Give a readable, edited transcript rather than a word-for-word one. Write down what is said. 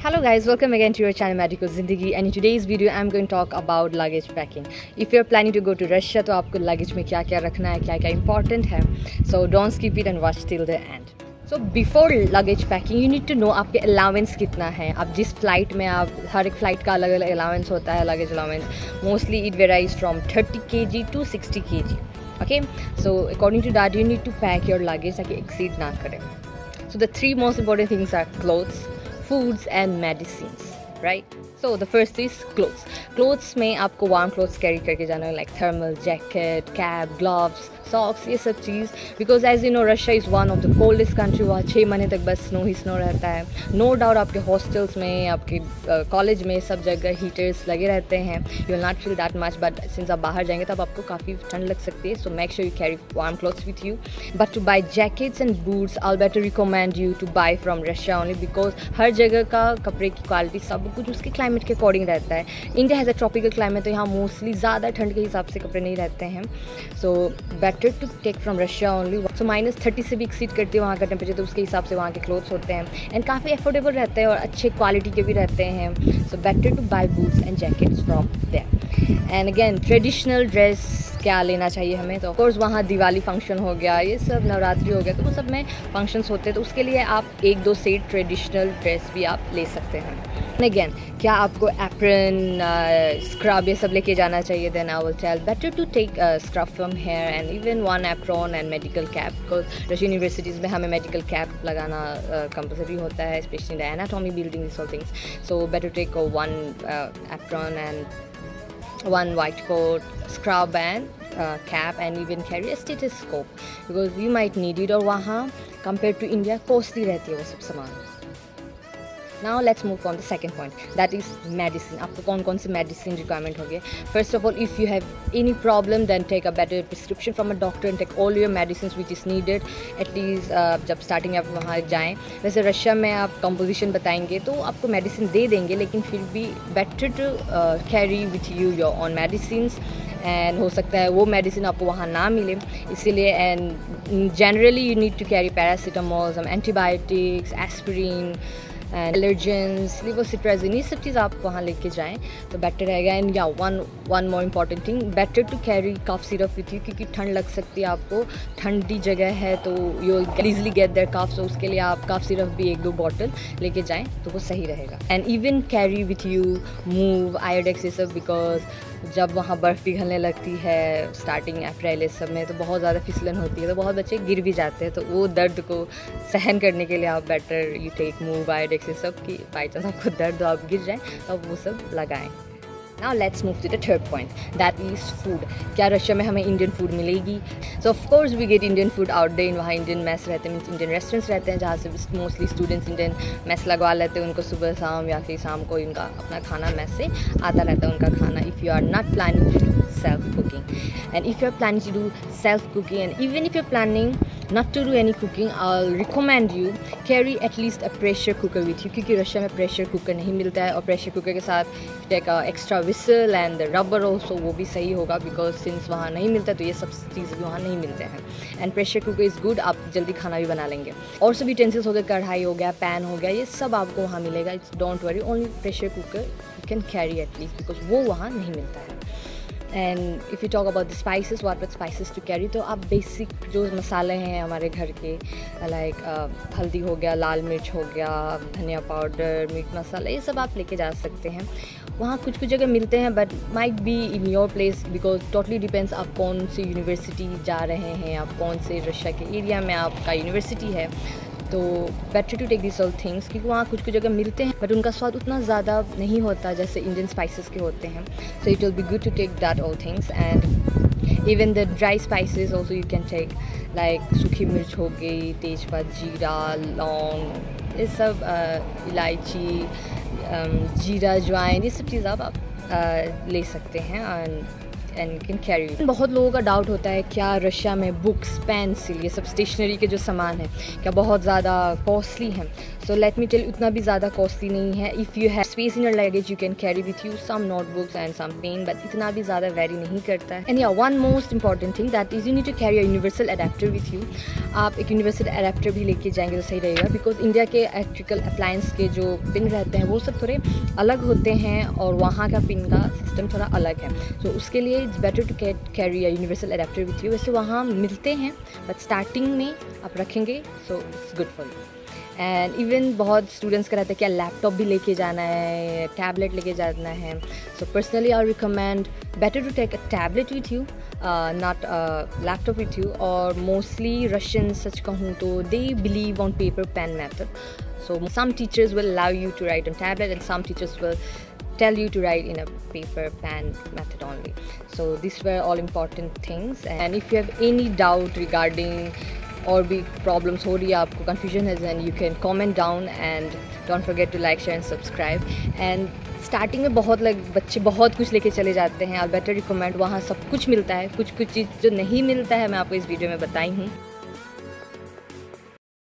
Hello guys, welcome again to your channel Medical Zindagi, and in today's video I'm going to talk about luggage packing. If you're planning to go to Russia तो आपको luggage में क्या क्या रखना है, क्या क्या important है. So don't skip it and watch till the end. So before luggage packing you need to know आपके allowance कितना है. आप जिस flight में आप हर एक flight का अलग अलग allowance होता है, luggage allowance. Mostly it varies from 30 kg to 60 kg. Okay, so according to that you need to pack your luggage ताकि exceed ना करे. So the three most important things are clothes, foods and medicines, right? So the first is clothes. Clothes में आपको warm clothes carry करके जाना है, like thermal jacket, cap, gloves, socks, ये सब चीज़. Because as you know Russia is one of the coldest country. वहाँ 6 महीने तक बस स्नो ही स्नो रहता है. No doubt आपके hostels में, आपके कॉलेज में सब जगह हीटर्स लगे रहते हैं. You will not feel that much, but since आप बाहर जाएंगे तब आपको काफ़ी ठंड लग सकती है. So make sure you carry warm clothes with you. But to buy jackets and boots, I'll better recommend you to buy from Russia only because हर जगह का कपड़े की क्वालिटी सब कुछ उसके क्लाइमेट के अकॉर्डिंग रहता है. India has a tropical climate, तो यहाँ मोस्टली ज़्यादा ठंड के हिसाब से कपड़े नहीं रहते हैं. So better to take from Russia only. So -30 से भी एक्सीड करती है वहाँ का टेम्परेचर, तो उसके हिसाब से वहाँ के क्लोथ्स होते हैं एंड काफ़ी अफोर्डेबल रहते हैं और अच्छे क्वालिटी के भी रहते हैं. So better to buy boots and jackets from there. And again traditional dress क्या लेना चाहिए हमें, तो ऑफकोर्स वहाँ दिवाली फंक्शन हो गया, ये सब नवरात्रि हो गया, तो वो सब में फंक्शंस होते हैं, तो उसके लिए आप 1-2 सेट ट्रेडिशनल ड्रेस भी आप ले सकते हैं. अगेन क्या आपको एप्रन, स्क्रब ये सब लेके जाना चाहिए, then I will tell better to take scrub from here and even 1 apron and medical cap. Because Russian universities में हमें मेडिकल कैप लगाना कंपलसरी होता है, specially the anatomy building this all things. So better take 1 apron and 1 white coat, scrub and cap, and even carry a stethoscope because you might need it. और वहाँ compared to India costly रहती है वो सब सामान. Now let's move on to the second point, that is medicine. आपको कौन कौन से medicine requirement होंगे. First of all, if you have any problem then take a better prescription from a doctor and take all your medicines which is needed at least. जब starting आप वहाँ जाएँ, वैसे रशिया में आप composition बताएंगे तो आपको medicine दे देंगे, लेकिन फिर भी better to carry with you your own medicines. And हो सकता है वो मेडिसिन आपको वहाँ ना मिले, इसीलिए and generally you need to carry paracetamol, some antibiotics, aspirin and allergens, levocetirizine, ये सब चीज़ आप वहाँ लेके जाएं तो बेटर रहेगा. एंड या one more important thing, better to carry cough syrup with you, क्योंकि ठंड लग सकती है आपको, ठंडी जगह है तो you will easily get their cough. So उसके लिए आप कफ सिरप भी 1-2 बॉटल लेके जाएं तो वो सही रहेगा. And even carry with you move, Iodex, ये सब, बिकॉज जब वहाँ बर्फ़ पिघलने लगती है स्टार्टिंग अप्रैल इस सब में तो बहुत ज़्यादा फिसलन होती है, तो बहुत बच्चे गिर भी जाते हैं, तो वो दर्द को सहन करने के लिए आप better you take Moov, Iodex, ये सब की बाई चांस आपको दर्द हो, आप गिर जाएँ तो आप वो सब लगाएं. Now let's move to the third point, that is food. क्या रशिया में हमें इंडियन फूड मिलेगी? So of course we get Indian food out there. वहाँ इंडियन मेस रहते हैं, इंडियन रेस्टोरेंट्स रहते हैं जहाँ से मोस्टली स्टूडेंट्स इंडियन मेस लगवा लेते हैं. उनको सुबह शाम या फिर शाम को इनका अपना खाना मेस से आता रहता है उनका खाना. If you are not planning to do self cooking, and if you are planning to do self cooking, and even if you are planning not to do any cooking, I'll recommend you carry at least a pressure cooker with you, क्योंकि रशिया में pressure cooker नहीं मिलता है, और pressure cooker के साथ take extra whistle and rubber also, वो भी सही होगा बिकॉज सिंस वहाँ नहीं मिलता तो ये सब चीज़ें भी वहाँ नहीं मिलते हैं. And pressure cooker is good, आप जल्दी खाना भी बना लेंगे. और सब यूटेंसिल्स हो गए, कढ़ाई हो गया, पैन हो गया, ये सब आपको वहाँ मिलेगा. It's don't worry, only pressure cooker you can carry at least because वो वहाँ नहीं मिलता है. And if you talk about the spices, what spices to carry, तो आप बेसिक जो मसाले हैं हमारे घर के, लाइक हल्दी हो गया, लाल मिर्च हो गया, धनिया पाउडर, मीट मसाला, ये सब आप लेके जा सकते हैं. वहाँ कुछ जगह मिलते हैं but might be in your place because totally depends आप कौन सी यूनिवर्सिटी जा रहे हैं, आप कौन से रशिया के एरिया में आपका यूनिवर्सिटी है. तो better to take this all things, क्योंकि वहाँ कुछ जगह मिलते हैं बट उनका स्वाद उतना ज़्यादा नहीं होता जैसे इंडियन स्पाइसेस के होते हैं. So it will be good to take that all things. And even the dry spices also you can take, like सूखी मिर्च हो गई, तेज़पात, जीरा, लौंग, ये सब, इलायची, जीरा, ज्वाइन, ये सब चीज़ आप ले सकते हैं. And you can carry. बहुत लोगों का डाउट होता है क्या रशिया में बुक्स, पेंसिल, ये सब स्टेशनरी के जो सामान है क्या बहुत ज़्यादा कॉस्टली हैं. सो लेट मी टेल, उतना भी ज़्यादा कॉस्टली नहीं है. If you have space in your luggage you can carry with you some notebooks and some pen, but इतना भी ज़्यादा वेरी नहीं करता है. एंड या one most important thing that is you need to carry a universal adapter with you. आप एक universal adapter भी लेके जाएंगे तो सही रहेगा, बिकॉज इंडिया के इलेक्ट्रिकल अप्लायंस के जो पिन रहते हैं वो सब थोड़े अलग होते हैं और वहाँ का पिन का सिस्टम थोड़ा अलग है. सो उसके लिए it's better to carry a universal adapter with you. वैसे वहाँ मिलते हैं बट स्टार्टिंग में आप रखेंगे so it's good for you. And even बहुत स्टूडेंट्स का रहता है क्या लैपटॉप भी लेके जाना है, टैबलेट लेके जाना है. So personally I recommend better to take a tablet with you, not laptop with you. और मोस्टली रशियन सच कहूँ तो they believe on paper pen method. So some teachers will allow you to write on tablet and some teachers will tell you to write in a paper pen method only. So these were all important things. And if you have any doubt regarding और भी problems हो रही है, आपको confusion है, then you can comment down and don't forget to like, share and subscribe. And starting में बहुत बच्चे बहुत कुछ लेके चले जाते हैं. आई बेटर रिकमेंड वहाँ सब कुछ मिलता है, कुछ चीज़ जो नहीं मिलता है मैं आपको इस वीडियो में बताई हूँ.